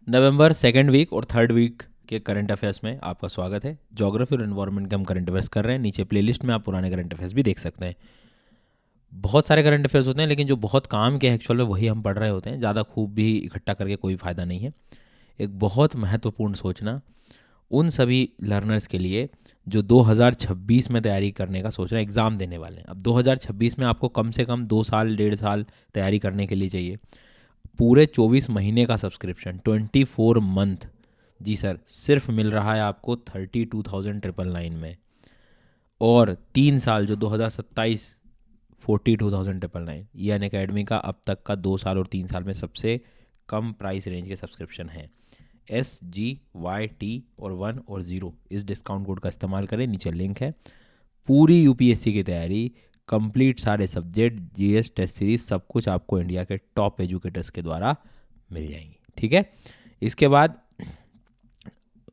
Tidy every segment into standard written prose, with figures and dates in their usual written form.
नवंबर second week और third week के current affairs में आपका स्वागत है। ज्योग्राफी और एनवायरनमेंट के हम करंट अफेयर्स कर रहे हैं। नीचे प्लेलिस्ट में आप पुराने करंट अफेयर्स भी देख सकते हैं। बहुत सारे करंट अफेयर्स होते हैं, लेकिन जो बहुत काम के एक्चुअल में वही हम पढ़ रहे होते हैं। ज़्यादा खूब भी इकट्ठा करके कोई फ़ायदा नहीं है। एक बहुत महत्वपूर्ण सोचना उन सभी लर्नर्स के लिए जो 2026 में तैयारी करने का सोच रहे हैं, एग्ज़ाम देने वाले हैं। अब 2026 में आपको कम से कम 2 साल 1.5 साल तैयारी करने के लिए चाहिए। पूरे 24 महीने का सब्सक्रिप्शन 24 मंथ, जी सर, सिर्फ मिल रहा है आपको 32,999 में। और 3 साल जो 2027 42,999, ये अन अकेडमी का अब तक का 2 साल और 3 साल में सबसे कम प्राइस रेंज के सब्सक्रिप्शन है। SGYT और 1 और 0 इस डिस्काउंट कोड का इस्तेमाल करें, नीचे लिंक है। पूरी यूपीएससी की तैयारी, कंप्लीट सारे सब्जेक्ट, जीएस टेस्ट सीरीज, सब कुछ आपको इंडिया के टॉप एजुकेटर्स के द्वारा मिल जाएंगी। ठीक है। इसके बाद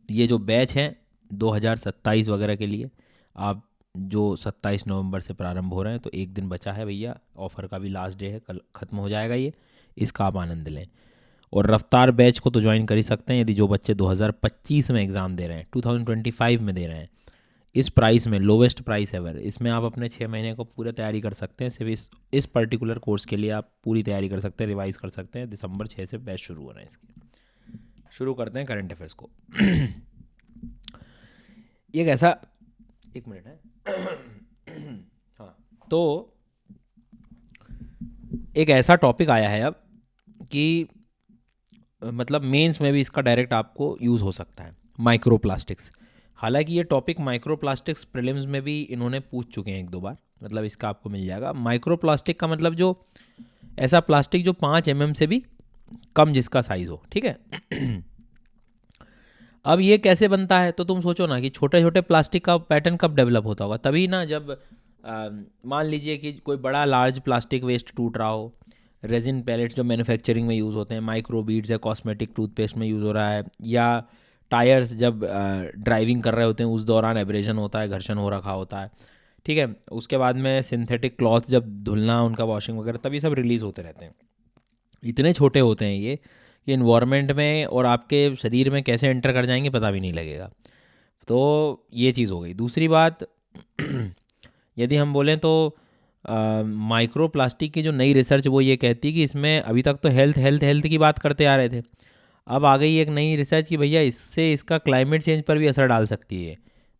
ये जो बैच हैं 2027 वगैरह के लिए, आप जो 27 नवंबर से प्रारंभ हो रहे हैं, तो एक दिन बचा है भैया, ऑफ़र का भी लास्ट डे है, कल ख़त्म हो जाएगा ये। इसका आप आनंद लें। और रफ्तार बैच को तो ज्वाइन कर ही सकते हैं यदि जो बच्चे 2025 में एग्ज़ाम दे रहे हैं, 2025 में दे रहे हैं। इस प्राइस में, लोवेस्ट प्राइस एवर, इसमें आप अपने 6 महीने को पूरा तैयारी कर सकते हैं। सिर्फ इस पर्टिकुलर कोर्स के लिए आप पूरी तैयारी कर सकते हैं, रिवाइज कर सकते हैं। दिसंबर 6 से बैच शुरू हो रहे हैं इसके। शुरू करते हैं करंट अफेयर्स को। एक ऐसा, एक मिनट है। हाँ, तो एक ऐसा टॉपिक आया है अब कि मतलब मेंस में भी इसका डायरेक्ट आपको यूज़ हो सकता है, माइक्रो प्लास्टिक्स। हालांकि ये टॉपिक माइक्रो प्लास्टिक्स प्रीलिम्स में भी इन्होंने पूछ चुके हैं एक दो बार, मतलब इसका आपको मिल जाएगा। माइक्रो प्लास्टिक का मतलब जो ऐसा प्लास्टिक जो 5 mm से भी कम जिसका साइज़ हो। ठीक है। अब ये कैसे बनता है, तो तुम सोचो ना कि छोटे छोटे प्लास्टिक का पैटर्न कब डेवलप होता होगा, तभी ना जब मान लीजिए कि कोई बड़ा लार्ज प्लास्टिक वेस्ट टूट रहा हो। रेजिन पैलेट्स जो मैन्युफैक्चरिंग में यूज़ होते हैं, माइक्रो बीड्स या कॉस्मेटिक टूथपेस्ट में यूज़ हो रहा है, या टायर्स जब ड्राइविंग कर रहे होते हैं उस दौरान एब्रेजन होता है, घर्षण हो रखा होता है। ठीक है। उसके बाद में सिंथेटिक क्लॉथ जब धुलना, उनका वॉशिंग वगैरह, तभी सब रिलीज़ होते रहते हैं। इतने छोटे होते हैं ये कि इन्वायरमेंट में और आपके शरीर में कैसे एंटर कर जाएंगे पता भी नहीं लगेगा। तो ये चीज़ हो गई। दूसरी बात, यदि हम बोलें तो माइक्रो प्लास्टिक की जो नई रिसर्च वो ये कहती है कि इसमें अभी तक तो हेल्थ हेल्थ हेल्थ की बात करते आ रहे थे, अब आ गई एक नई रिसर्च कि भैया इससे इसका क्लाइमेट चेंज पर भी असर डाल सकती है।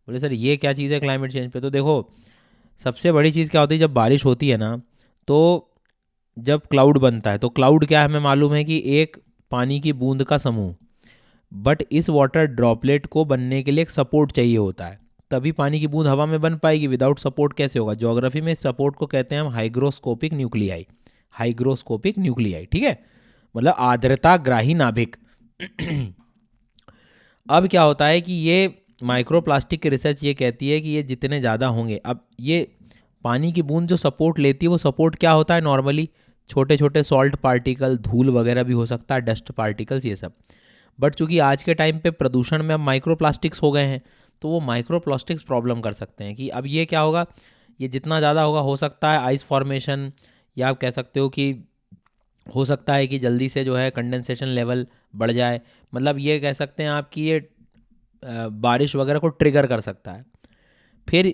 बोले सर ये क्या चीज़ है क्लाइमेट चेंज पे? तो देखो, सबसे बड़ी चीज़ क्या होती है जब बारिश होती है ना, तो जब क्लाउड बनता है, तो क्लाउड क्या है हमें मालूम है कि एक पानी की बूंद का समूह। बट इस वाटर ड्रॉपलेट को बनने के लिए एक सपोर्ट चाहिए होता है, तभी पानी की बूंद हवा में बन पाएगी। विदाउट सपोर्ट कैसे होगा? ज्योग्राफी में सपोर्ट को कहते हैं हम हाइग्रोस्कोपिक न्यूक्लियाई। हाइग्रोस्कोपिक न्यूक्लियाई, ठीक है, मतलब आर्द्रता ग्राही नाभिक। अब क्या होता है कि ये माइक्रोप्लास्टिक की रिसर्च ये कहती है कि ये जितने ज़्यादा होंगे, अब ये पानी की बूंद जो सपोर्ट लेती है, वो सपोर्ट क्या होता है नॉर्मली? छोटे छोटे सॉल्ट पार्टिकल, धूल वगैरह भी हो सकता है, डस्ट पार्टिकल्स, ये सब। बट चूंकि आज के टाइम पे प्रदूषण में अब माइक्रो प्लास्टिक्स हो गए हैं, तो वो माइक्रो प्लास्टिक्स प्रॉब्लम कर सकते हैं। कि अब ये क्या होगा, ये जितना ज़्यादा होगा, हो सकता है आइस फॉर्मेशन, या आप कह सकते हो कि हो सकता है कि जल्दी से जो है कंडेंसेशन लेवल बढ़ जाए। मतलब ये कह सकते हैं आप कि ये बारिश वगैरह को ट्रिगर कर सकता है। फिर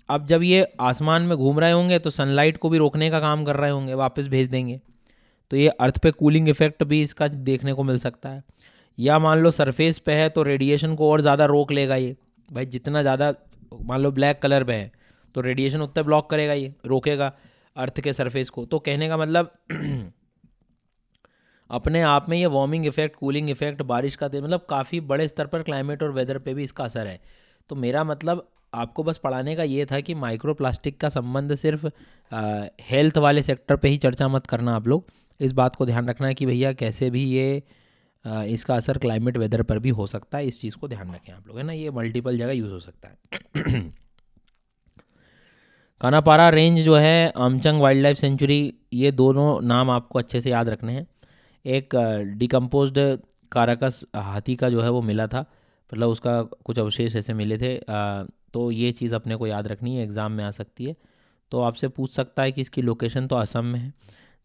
अब जब ये आसमान में घूम रहे होंगे तो सनलाइट को भी रोकने का काम कर रहे होंगे, वापस भेज देंगे, तो ये अर्थ पे कूलिंग इफेक्ट भी इसका देखने को मिल सकता है। या मान लो सरफेस पे है तो रेडिएशन को और ज़्यादा रोक लेगा ये। भाई जितना ज़्यादा, मान लो ब्लैक कलर पे है तो रेडिएशन उतना ब्लॉक करेगा, ये रोकेगा अर्थ के सरफेस को। तो कहने का मतलब अपने आप में ये वार्मिंग इफेक्ट, कूलिंग इफेक्ट, बारिश का दिन, मतलब काफ़ी बड़े स्तर पर क्लाइमेट और वेदर पे भी इसका असर है। तो मेरा मतलब आपको बस पढ़ाने का ये था कि माइक्रो प्लास्टिक का संबंध सिर्फ हेल्थ वाले सेक्टर पे ही चर्चा मत करना। आप लोग इस बात को ध्यान रखना है कि भैया कैसे भी ये इसका असर क्लाइमेट वेदर पर भी हो सकता है। इस चीज़ को ध्यान रखें आप लोग, है ना, ये मल्टीपल जगह यूज़ हो सकता है। कानापारा रेंज जो है, आमचंग वाइल्ड लाइफ सेंचुरी, ये दोनों नाम आपको अच्छे से याद रखने हैं। एक डिकम्पोज्ड काराकस हाथी का जो है वो मिला था, मतलब उसका कुछ अवशेष ऐसे मिले थे। तो ये चीज़ अपने को याद रखनी है, एग्ज़ाम में आ सकती है। तो आपसे पूछ सकता है कि इसकी लोकेशन तो असम में है,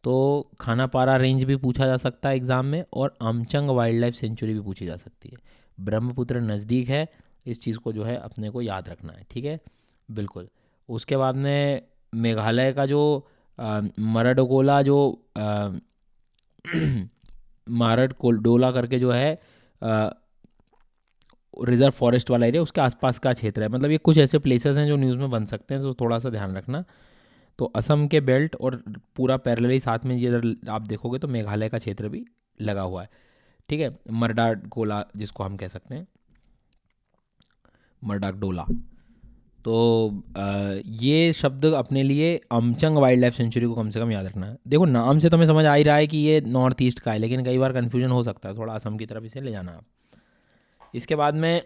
तो खानापारा रेंज भी पूछा जा सकता है एग्ज़ाम में, और आमचंग वाइल्ड लाइफ सेंचुरी भी पूछी जा सकती है। ब्रह्मपुत्र नज़दीक है, इस चीज़ को जो है अपने को याद रखना है, ठीक है, बिल्कुल। उसके बाद में मेघालय का जो मरडकोला जो मारडकोला करके जो है रिजर्व फॉरेस्ट वाला एरिया, उसके आसपास का क्षेत्र है। मतलब ये कुछ ऐसे प्लेसेस हैं जो न्यूज़ में बन सकते हैं, तो थोड़ा सा ध्यान रखना। तो असम के बेल्ट और पूरा पैरेलली साथ में ये इधर आप देखोगे तो मेघालय का क्षेत्र भी लगा हुआ है, ठीक है। मरडाक डोला जिसको हम कह सकते हैं, मरडाक डोला। तो ये शब्द अपने लिए अमचंग वाइल्ड लाइफ सेंचुरी को कम से कम याद रखना है। देखो नाम से तो हमें समझ आ ही रहा है कि ये नॉर्थ ईस्ट का है, लेकिन कई बार कन्फ्यूजन हो सकता है, थोड़ा असम की तरफ इसे ले जाना आप। इसके बाद में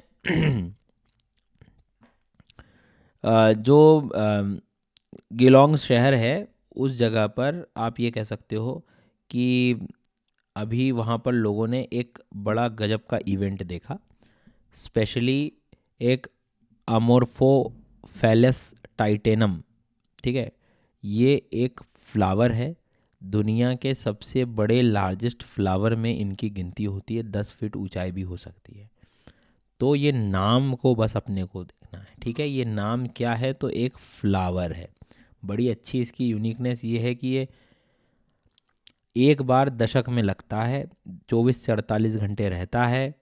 जो गिलोंग शहर है, उस जगह पर आप ये कह सकते हो कि अभी वहाँ पर लोगों ने एक बड़ा गजब का इवेंट देखा। स्पेशली एक अमोर्फोफेलस टाइटेनम, ठीक है, ये एक फ्लावर है। दुनिया के सबसे बड़े लार्जेस्ट फ्लावर में इनकी गिनती होती है, 10 फीट ऊंचाई भी हो सकती है। तो ये नाम को बस अपने को देखना है, ठीक है। ये नाम क्या है? तो एक फ्लावर है। बड़ी अच्छी इसकी यूनिकनेस ये है कि ये एक बार दशक में लगता है, 24 से 48 घंटे रहता है।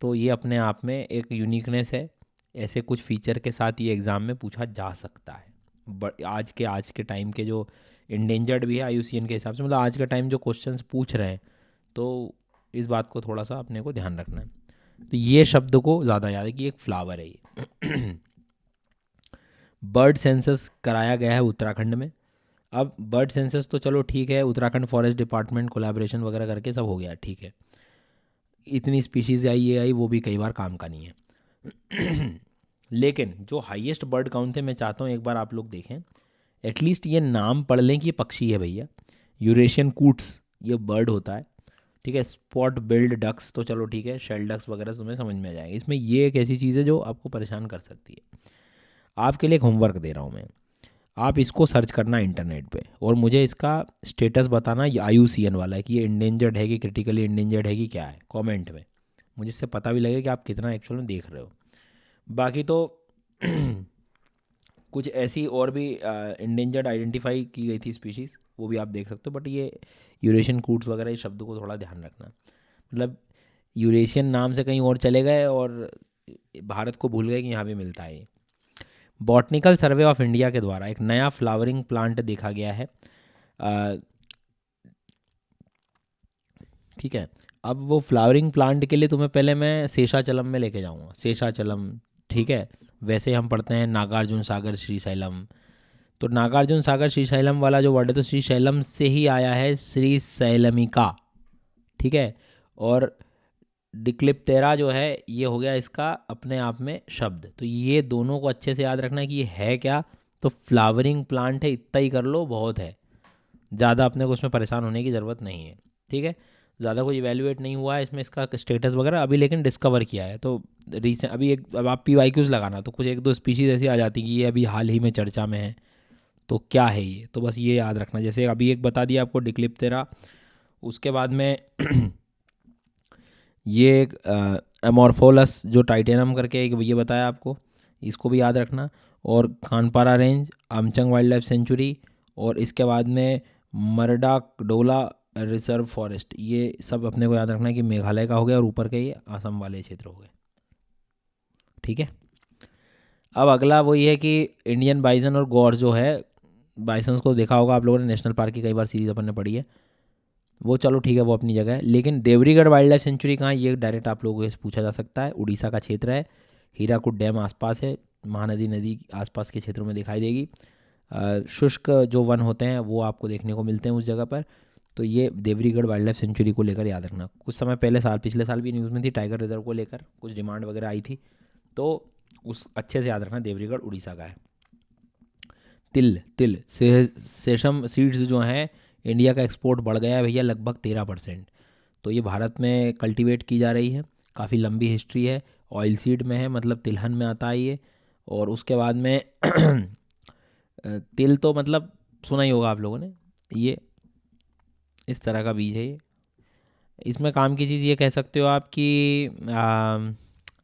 तो ये अपने आप में एक यूनिकनेस है। ऐसे कुछ फीचर के साथ ये एग्ज़ाम में पूछा जा सकता है। आज के टाइम के जो इंडेंजर्ड भी है आईयूसीएन के हिसाब से, मतलब आज के टाइम जो क्वेश्चंस पूछ रहे हैं, तो इस बात को थोड़ा सा अपने को ध्यान रखना है। तो ये शब्द को ज़्यादा याद है कि एक फ्लावर है ये। बर्ड सेंसस कराया गया है उत्तराखंड में। अब बर्ड सेंसस तो चलो ठीक है, उत्तराखंड फॉरेस्ट डिपार्टमेंट कोलैबोरेशन वगैरह करके सब हो गया, ठीक है। इतनी स्पीशीज़ आई ये आई, वो भी कई बार काम का नहीं है। लेकिन जो हाईएस्ट बर्ड काउंट थे, मैं चाहता हूँ एक बार आप लोग देखें, एटलीस्ट ये नाम पढ़ लें कि ये पक्षी है भैया। यूरेशियन कूट्स ये बर्ड होता है, ठीक है। स्पॉट बिल्ड डक्स तो चलो ठीक है, शेल डक्स वगैरह तुम्हें समझ में आ जाएगा। इसमें ये एक ऐसी चीज़ है जो आपको परेशान कर सकती है। आपके लिए एक होमवर्क दे रहा हूँ मैं, आप इसको सर्च करना इंटरनेट पे और मुझे इसका स्टेटस बताना, ये आईयूसीएन वाला है कि ये इंडेंजर्ड है कि क्रिटिकली इंडेंजर्ड है कि क्या है, कमेंट में। मुझे इससे पता भी लगे कि आप कितना एक्चुअल में देख रहे हो। बाकी तो कुछ ऐसी और भी इंडेंजर्ड आइडेंटिफाई की गई थी स्पीशीज़, वो भी आप देख सकते हो। बट ये यूरेशियन कूट्स वगैरह इस शब्द को थोड़ा ध्यान रखना, मतलब यूरेशियन नाम से कहीं और चले गए और भारत को भूल गए कि यहाँ भी मिलता है ये। बॉटनिकल सर्वे ऑफ इंडिया के द्वारा एक नया फ्लावरिंग प्लांट देखा गया है, ठीक है। अब वो फ्लावरिंग प्लांट के लिए तुम्हें पहले मैं शेषाचलम में लेके जाऊंगा, शेषाचलम, ठीक है। वैसे हम पढ़ते हैं नागार्जुन सागर श्रीशैलम, तो नागार्जुन सागर श्रीशैलम वाला जो वर्ड है, तो श्रीशैलम से ही आया है श्रीशैलमिका, ठीक है। और डिक्लिप्टेरा जो है ये हो गया इसका अपने आप में शब्द। तो ये दोनों को अच्छे से याद रखना है कि ये है क्या। तो फ्लावरिंग प्लांट है, इतना ही कर लो, बहुत है। ज़्यादा अपने को उसमें परेशान होने की ज़रूरत नहीं है, ठीक है। ज़्यादा कोई इवेल्युएट नहीं हुआ है इसमें इसका स्टेटस वगैरह अभी, लेकिन डिस्कवर किया है। तो रीसेंट अभी एक, अब आप PYQs लगाना तो कुछ एक दो स्पीशीज़ ऐसी आ जाती कि ये अभी हाल ही में चर्चा में है, तो क्या है ये, तो बस ये याद रखना। जैसे अभी एक बता दिया आपको डिक्लिप्टेरा, उसके बाद में ये एक एमोर्फोलस जो टाइटेनम करके एक ये बताया आपको, इसको भी याद रखना। और खानपारा रेंज, आमचंग वाइल्ड लाइफ सेंचुरी, और इसके बाद में मरडाक डोला रिजर्व फॉरेस्ट, ये सब अपने को याद रखना है कि मेघालय का हो गया, और ऊपर के ये असम वाले क्षेत्र हो गए, ठीक है। अब अगला वही है कि इंडियन बाइसन और गौर जो है, बाइसन्स को देखा होगा आप लोगों ने, नेशनल पार्क की कई बार सीरीज अपन ने पढ़ी है, वो चलो ठीक है, वो अपनी जगह है। लेकिन देवरीगढ़ वाइल्ड लाइफ सेंचुरी कहाँ है, ये डायरेक्ट आप लोगों से पूछा जा सकता है। उड़ीसा का क्षेत्र है, हीराकुद डैम आसपास है, महानदी नदी आसपास के क्षेत्रों में दिखाई देगी। शुष्क जो वन होते हैं वो आपको देखने को मिलते हैं उस जगह पर। तो ये देवरीगढ़ वाइल्ड लाइफ सेंचुरी को लेकर याद रखना। कुछ समय पहले पिछले साल भी न्यूज़ में थी, टाइगर रिजर्व को लेकर कुछ डिमांड वगैरह आई थी, तो उस अच्छे से याद रखना, देवरीगढ़ उड़ीसा का है। तिल सेसम सीड्स जो हैं, इंडिया का एक्सपोर्ट बढ़ गया है भैया लगभग 13%। तो ये भारत में कल्टीवेट की जा रही है, काफ़ी लंबी हिस्ट्री है। ऑयल सीड में है, मतलब तिलहन में आता है ये। और उसके बाद में तिल तो मतलब सुना ही होगा आप लोगों ने, ये इस तरह का बीज है ये। इसमें काम की चीज़ ये कह सकते हो आप कि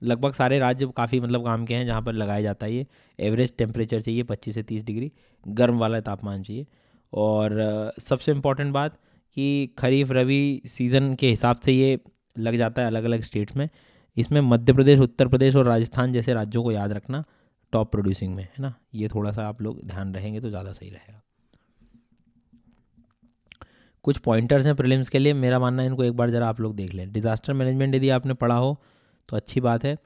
लगभग सारे राज्य काफ़ी मतलब काम के हैं जहाँ पर लगाया जाता है ये। एवरेज टेम्परेचर चाहिए 25 से 30 डिग्री, गर्म वाला तापमान चाहिए। और सबसे इम्पोर्टेंट बात कि खरीफ रबी सीज़न के हिसाब से ये लग जाता है अलग अलग स्टेट्स में। इसमें मध्य प्रदेश, उत्तर प्रदेश और राजस्थान जैसे राज्यों को याद रखना टॉप प्रोड्यूसिंग में, है ना। ये थोड़ा सा आप लोग ध्यान रहेंगे तो ज़्यादा सही रहेगा। कुछ पॉइंटर्स हैं प्रीलिम्स के लिए, मेरा मानना है इनको एक बार ज़रा आप लोग देख लें। डिज़ास्टर मैनेजमेंट यदि आपने पढ़ा हो तो अच्छी बात है।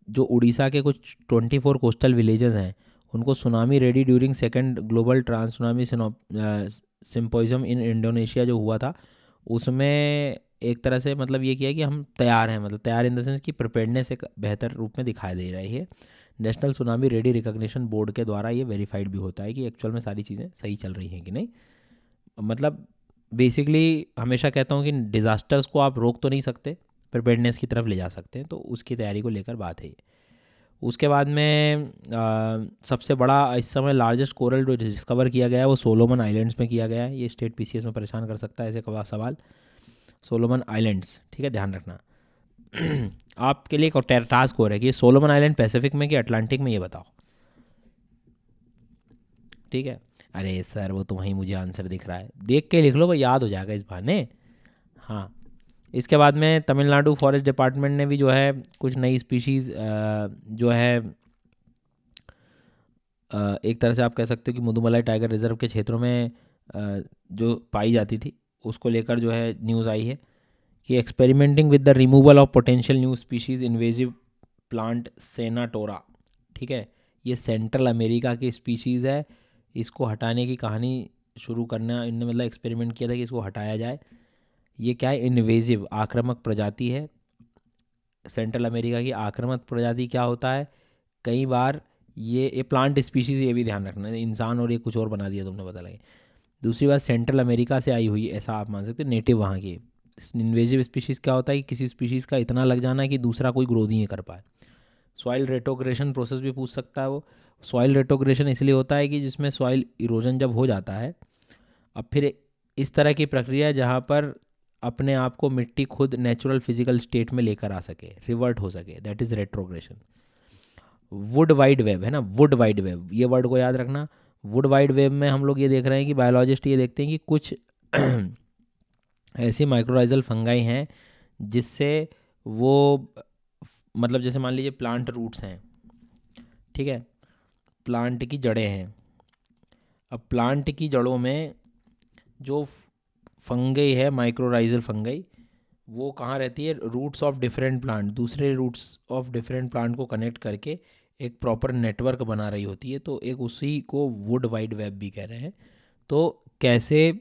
जो उड़ीसा के कुछ 24 कोस्टल विलेजेस हैं उनको tsunami ready during second global trans tsunami symposium in Indonesia जो हुआ था, उसमें एक तरह से मतलब ये किया कि हम तैयार हैं, मतलब तैयार इन द सेंस कि प्रिपेयर्डनेस एक बेहतर रूप में दिखाई दे रही है। National tsunami ready recognition board के द्वारा ये वेरीफाइड भी होता है कि एक्चुअल में सारी चीज़ें सही चल रही हैं कि नहीं। मतलब बेसिकली हमेशा कहता हूँ कि डिज़ास्टर्स को आप रोक तो नहीं सकते, प्रिपेयर्डनेस की तरफ ले जा सकते हैं, तो उसकी तैयारी को लेकर बात है ये। उसके बाद में सबसे बड़ा इस समय लार्जेस्ट कोरल जो डिस्कवर किया गया है वो सोलोमन आइलैंड्स में किया गया है। ये स्टेट पीसीएस में परेशान कर सकता है ऐसे सवाल। सोलोमन आइलैंड्स, ठीक है, ध्यान रखना। आपके लिए एक टास्क हो रहा है कि ये सोलोमन आइलैंड पैसिफिक में कि अटलांटिक में, ये बताओ। ठीक है। अरे सर वो तो वहीं मुझे आंसर दिख रहा है, देख के लिख लो, वो याद हो जाएगा इस बहाने। हाँ। इसके बाद में तमिलनाडु फॉरेस्ट डिपार्टमेंट ने भी जो है कुछ नई स्पीशीज़ जो है एक तरह से आप कह सकते हो कि मुदुमलाई टाइगर रिजर्व के क्षेत्रों में जो पाई जाती थी उसको लेकर जो है न्यूज़ आई है कि experimenting with the removal of potential new species invasive plant Senatora. ठीक है, ये सेंट्रल अमेरिका की स्पीशीज़ है, इसको हटाने की कहानी शुरू करना इनने मतलब एक्सपेरिमेंट किया था कि इसको हटाया जाए। ये क्या है, इन्वेजिव आक्रामक प्रजाति है। सेंट्रल अमेरिका की आक्रामक प्रजाति क्या होता है, कई बार ये प्लांट स्पीशीज़, ये भी ध्यान रखना, इंसान और ये कुछ और बना दिया तुमने, पता लगे। दूसरी बात, सेंट्रल अमेरिका से आई हुई, ऐसा आप मान सकते हो, नेटिव वहाँ की। इन्वेजिव स्पीशीज़ क्या होता है कि किसी स्पीशीज़ का इतना लग जाना कि दूसरा कोई ग्रोथ ही नहीं कर पाए। सॉइल रेट्रोग्रेशन प्रोसेस भी पूछ सकता है वो। सॉइल रेट्रोग्रेशन इसलिए होता है कि जिसमें सॉइल इरोजन जब हो जाता है, अब फिर इस तरह की प्रक्रिया जहाँ पर अपने आप को मिट्टी खुद नेचुरल फिजिकल स्टेट में लेकर आ सके, रिवर्ट हो सके, that is retrogression. Would wide web है ना, वुड वाइड वेब, ये वर्ड को याद रखना। वुड वाइड वेब में हम लोग ये देख रहे हैं कि बायोलॉजिस्ट ये देखते हैं कि कुछ ऐसी माइक्रोराइजल फंगाई हैं जिससे वो मतलब जैसे मान लीजिए प्लांट रूट्स हैं, ठीक है, प्लांट की जड़ें हैं। अब प्लांट की जड़ों में जो फंगई है, माइक्रोराइजल फंगई, वो कहाँ रहती है, रूट्स ऑफ डिफरेंट प्लांट, दूसरे रूट्स ऑफ डिफरेंट प्लांट को कनेक्ट करके एक प्रॉपर नेटवर्क बना रही होती है, तो एक उसी को वुड वाइड वेब भी कह रहे हैं। तो कैसे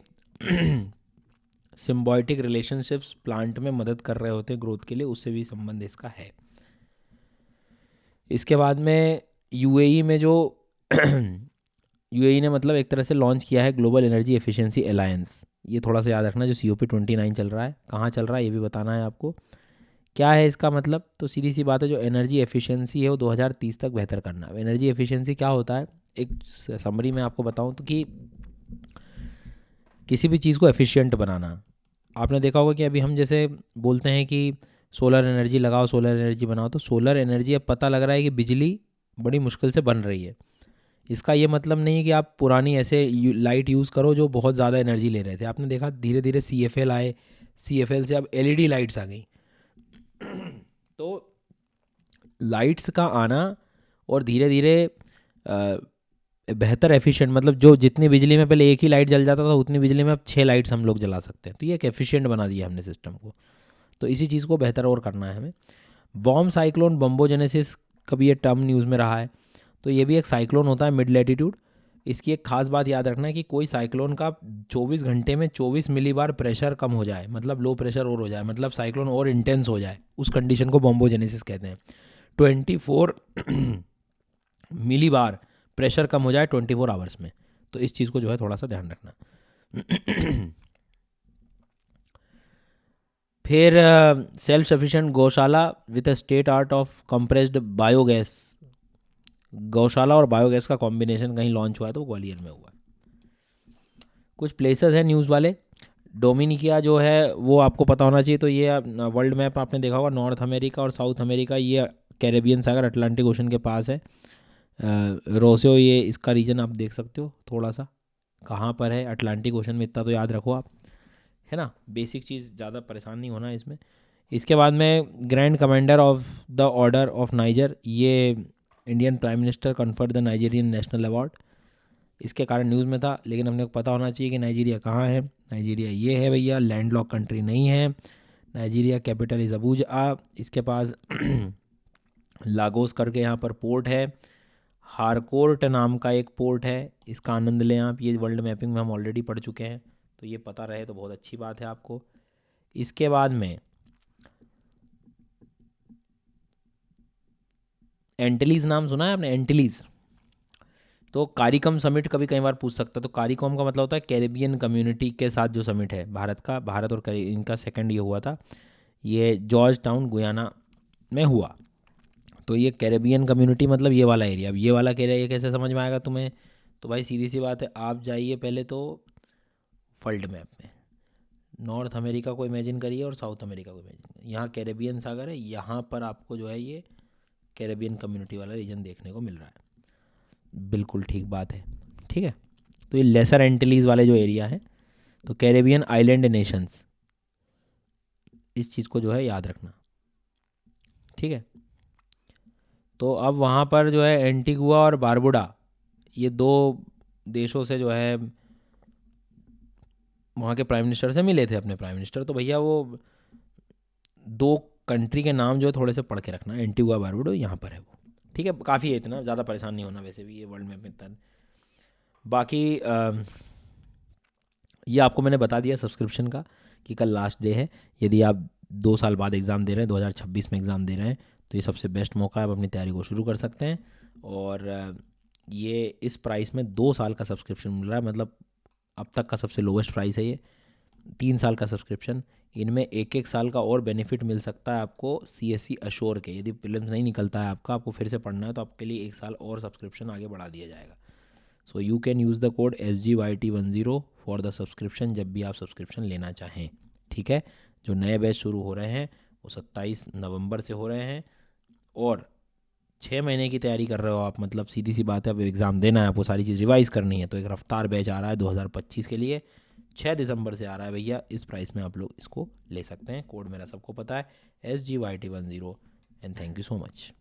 सिम्बायोटिक रिलेशनशिप्स प्लांट में मदद कर रहे होते हैं ग्रोथ के लिए, उससे भी संबंध इसका है। इसके बाद में यूएई में जो यूएई ने मतलब एक तरह से लॉन्च किया है ग्लोबल एनर्जी एफिशिएंसी अलायंस, ये थोड़ा सा याद रखना, जो COP29 चल रहा है, कहाँ चल रहा है ये भी बताना है आपको। क्या है इसका मतलब, तो सीधी सी बात है, जो एनर्जी एफिशिएंसी है वो 2030 तक बेहतर करना। एनर्जी एफिशिएंसी क्या होता है, एक समरी में आपको बताऊं तो कि किसी भी चीज़ को एफिशिएंट बनाना। आपने देखा होगा कि अभी हम जैसे बोलते हैं कि सोलर एनर्जी लगाओ, सोलर एनर्जी बनाओ, तो सोलर एनर्जी अब पता लग रहा है कि बिजली बड़ी मुश्किल से बन रही है। इसका ये मतलब नहीं है कि आप पुरानी ऐसे लाइट यूज़ करो जो बहुत ज़्यादा एनर्जी ले रहे थे। आपने देखा धीरे धीरे CFL आए, CFL से अब LED लाइट्स आ गई। तो लाइट्स का आना और धीरे धीरे बेहतर एफिशिएंट, मतलब जो जितनी बिजली में पहले एक ही लाइट जल जाता था उतनी बिजली में अब 6 लाइट्स हम लोग जला सकते हैं, तो ये एक एफिशिएंट बना दिया हमने सिस्टम को। तो इसी चीज़ को बेहतर और करना है हमें। बॉम्ब साइक्लोन बम्बोजेनेसिस, कभी ये टर्म न्यूज़ में रहा है, तो ये भी एक साइक्लोन होता है मिड लैटिट्यूड। इसकी एक खास बात याद रखना है कि कोई साइक्लोन का 24 घंटे में 24 मिलीबार प्रेशर कम हो जाए, मतलब लो प्रेशर और हो जाए, मतलब साइक्लोन और इंटेंस हो जाए, उस कंडीशन को बॉम्बोजेनेसिस कहते हैं। 24 मिलीबार प्रेशर कम हो जाए 24 आवर्स में, तो इस चीज़ को जो है थोड़ा सा ध्यान रखना। फिर सेल्फ सफिशिएंट गौशाला with state art of compressed biogas, गौशाला और बायोगैस का कॉम्बिनेशन कहीं लॉन्च हुआ है, तो वो ग्वालियर में हुआ है। कुछ प्लेसेस हैं न्यूज़ वाले, डोमिनिका जो है वो आपको पता होना चाहिए। तो ये वर्ल्ड मैप आपने देखा होगा, नॉर्थ अमेरिका और साउथ अमेरिका ये कैरेबियन सागर अटलांटिक ओशन के पास है। रोसियो ये इसका रीजन आप देख सकते हो थोड़ा सा कहाँ पर है अटलांटिक ओशन में, इतना तो याद रखो आप, है ना। बेसिक चीज़, ज़्यादा परेशान नहीं होना इसमें। इसके बाद में grand commander of the order of Niger, ये Indian prime minister conferred the Nigerian national award. इसके कारण न्यूज़ में था, लेकिन हमने को पता होना चाहिए कि नाइजीरिया कहाँ है। नाइजीरिया ये है भैया, लैंडलॉक कंट्री नहीं है। Nigeria capital is Abuja. इसके पास लागोस करके यहाँ पर पोर्ट है। हारकोर्ट नाम का एक पोर्ट है, इसका आनंद लें आप। ये वर्ल्ड मैपिंग में हम ऑलरेडी पढ़ चुके हैं, तो ये पता रहे तो बहुत अच्छी बात है आपको। इसके बाद में एंटिलीज नाम सुना है आपने, एंटिलीज। तो कारिकम समिट कभी कई बार पूछ सकता है। तो कारिकॉम का मतलब होता है कैरेबियन कम्युनिटी के साथ जो समिट है भारत का, भारत और इनका सेकंड ये हुआ था, ये जॉर्ज टाउन गुयाना में हुआ। तो ये कैरेबियन कम्युनिटी मतलब ये वाला एरिया। अब ये वाला एरिया ये कैसे समझ में आएगा तुम्हें? तो भाई सीधी सी बात है, आप जाइए पहले तो वर्ल्ड मैप में, नॉर्थ अमेरिका को इमेजिन करिए और साउथ अमेरिका को इमेजिन करिए। यहाँ कैरेबियन सागर है, यहाँ पर आपको जो है ये कैरेबियन कम्युनिटी वाला रीजन देखने को मिल रहा है। बिल्कुल ठीक बात है, ठीक है। तो ये लेसर एंटिलीज वाले जो एरिया है, तो कैरेबियन आइलैंड नेशंस, इस चीज़ को जो है याद रखना, ठीक है। तो अब वहाँ पर जो है एंटीगुआ और बारबुडा, ये दो देशों से जो है वहाँ के प्राइम मिनिस्टर से मिले थे अपने प्राइम मिनिस्टर। तो भैया वो दो कंट्री के नाम जो है थोड़े से पढ़ के रखना, एंटीगुआ बारबुडा यहाँ पर है वो, ठीक है। काफ़ी है, इतना ज़्यादा परेशान नहीं होना, वैसे भी ये वर्ल्ड मैप में इतना। बाकी ये आपको मैंने बता दिया सब्सक्रिप्शन का कि कल लास्ट डे है। यदि आप 2 साल बाद एग्ज़ाम दे रहे हैं, 2026 में एग्ज़ाम दे रहे हैं, तो ये सबसे बेस्ट मौका है, आप अपनी तैयारी को शुरू कर सकते हैं। और ये इस प्राइस में 2 साल का सब्सक्रिप्शन मिल रहा है, मतलब अब तक का सबसे लोवेस्ट प्राइस है ये। 3 साल का सब्सक्रिप्शन, इनमें 1-1 साल का और बेनिफिट मिल सकता है आपको CSE अश्योर के। यदि प्रीलिम्स नहीं निकलता है आपका, आपको फिर से पढ़ना है, तो आपके लिए 1 साल और सब्सक्रिप्शन आगे बढ़ा दिया जाएगा। So you can use the code SGYT10 for the subscription जब भी आप सब्सक्रिप्शन लेना चाहें, ठीक है। जो नए बैच शुरू हो रहे हैं वो 27 नवंबर से हो रहे हैं, और 6 महीने की तैयारी कर रहे हो आप, मतलब सीधी सी बात है, अब एग्ज़ाम देना है आपको, सारी चीज़ रिवाइज़ करनी है। तो एक रफ्तार बैच आ रहा है 2025 के लिए, 6 दिसंबर से आ रहा है भैया। इस प्राइस में आप लोग इसको ले सकते हैं। कोड मेरा सबको पता है, SGYT10। And thank you so much.